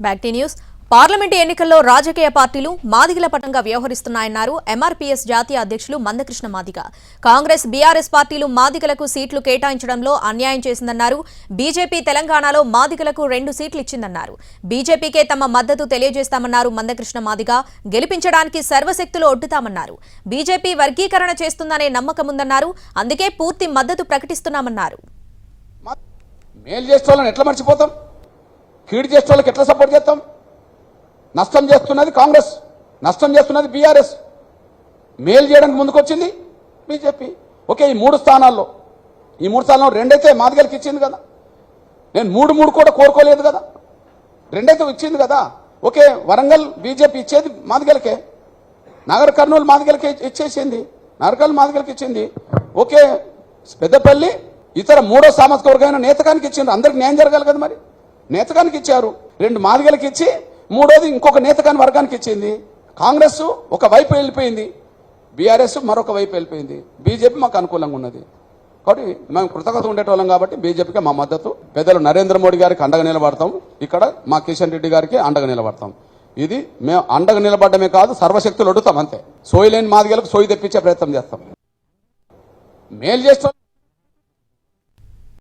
Back to news. Parliament ఎన్నికల్లో రాజకీయ పార్టీలు మాదిగల పటంగా వ్యవహరిస్తున్నాయన్నారు ఎంఆర్పీఎస్ జాతీయ అధ్యక్షులు మందకృష్ణ మాదిగ. కాంగ్రెస్, బీఆర్ఎస్ పార్టీలు మాదిగలకు సీట్లు కేటాయించడంలో అన్యాయం చేసిందన్నారు. బీజేపీ తెలంగాణలో మాదిగలకు 2 సీట్లు ఇచ్చిందన్నారు. బీజేపీకే తమ మద్దతు తెలియజేస్తామన్నారు మందకృష్ణ మాదిగ. గెలిపించడానికి సర్వశక్తులు ఒడ్డుతామన్నారు. బీజేపీ వర్గీకరణ చేస్తుందనే నమ్మకముందన్నారు. అందుకే పూర్తి మద్దతు ప్రకటిస్తున్నామన్నారు. మేలు చేసే వాళ్ళని ఎట్లా మర్చిపోతాం? కీడు చేసే వాళ్ళకి ఎట్లా సపోర్ట్ చేస్తాం? నష్టం చేస్తున్నది కాంగ్రెస్, నష్టం చేస్తున్నది బీఆర్ఎస్, మేలు చేయడానికి ముందుకొచ్చింది బీజేపీ. ఓకే, ఈ 3 స్థానాల్లో 2 అయితే మాదిగలకి ఇచ్చింది కదా. నేను 3 కూడా కోరుకోలేదు కదా, 2 అయితే ఇచ్చింది కదా. ఓకే, వరంగల్ బీజేపీ ఇచ్చేది మాదిగలకే, నగర కర్నూలు మాదిగలకే ఇచ్చేసింది, నగరకర్నూలు మాదిగలకి ఇచ్చింది. ఓకే, పెద్దపల్లి ఇతర 3వ సామాజిక వర్గమైన నేతకానికి ఇచ్చిండ్రు. అందరికి న్యాయం జరగాలి కదా, మరి నేతకానికి ఇచ్చారు. 2 మాదిగలకి ఇచ్చి 3వది ఇంకొక నేతకాని వర్గానికి ఇచ్చింది. కాంగ్రెస్ ఒక వైపు వెళ్ళిపోయింది, బీఆర్ఎస్ మరొక వైపు వెళ్ళిపోయింది. బీజేపీ మాకు అనుకూలంగా ఉన్నది కాబట్టి మేము కృతజ్ఞత ఉండేటోళ్ళం కాబట్టి బీజేపీకి మా మద్దతు. పెద్దలు నరేంద్ర మోడీ గారికి అండగా నిలబడతాం, ఇక్కడ మా కిషన్ రెడ్డి గారికి అండగా నిలబడతాం. ఇది మేము అండగా నిలబడమే కాదు, సర్వశక్తులు ఒడుతాం అంతే. సోయి లేని మాదిగలకు సోయి తెప్పించే ప్రయత్నం చేస్తాం. మేలు చేస్తాం.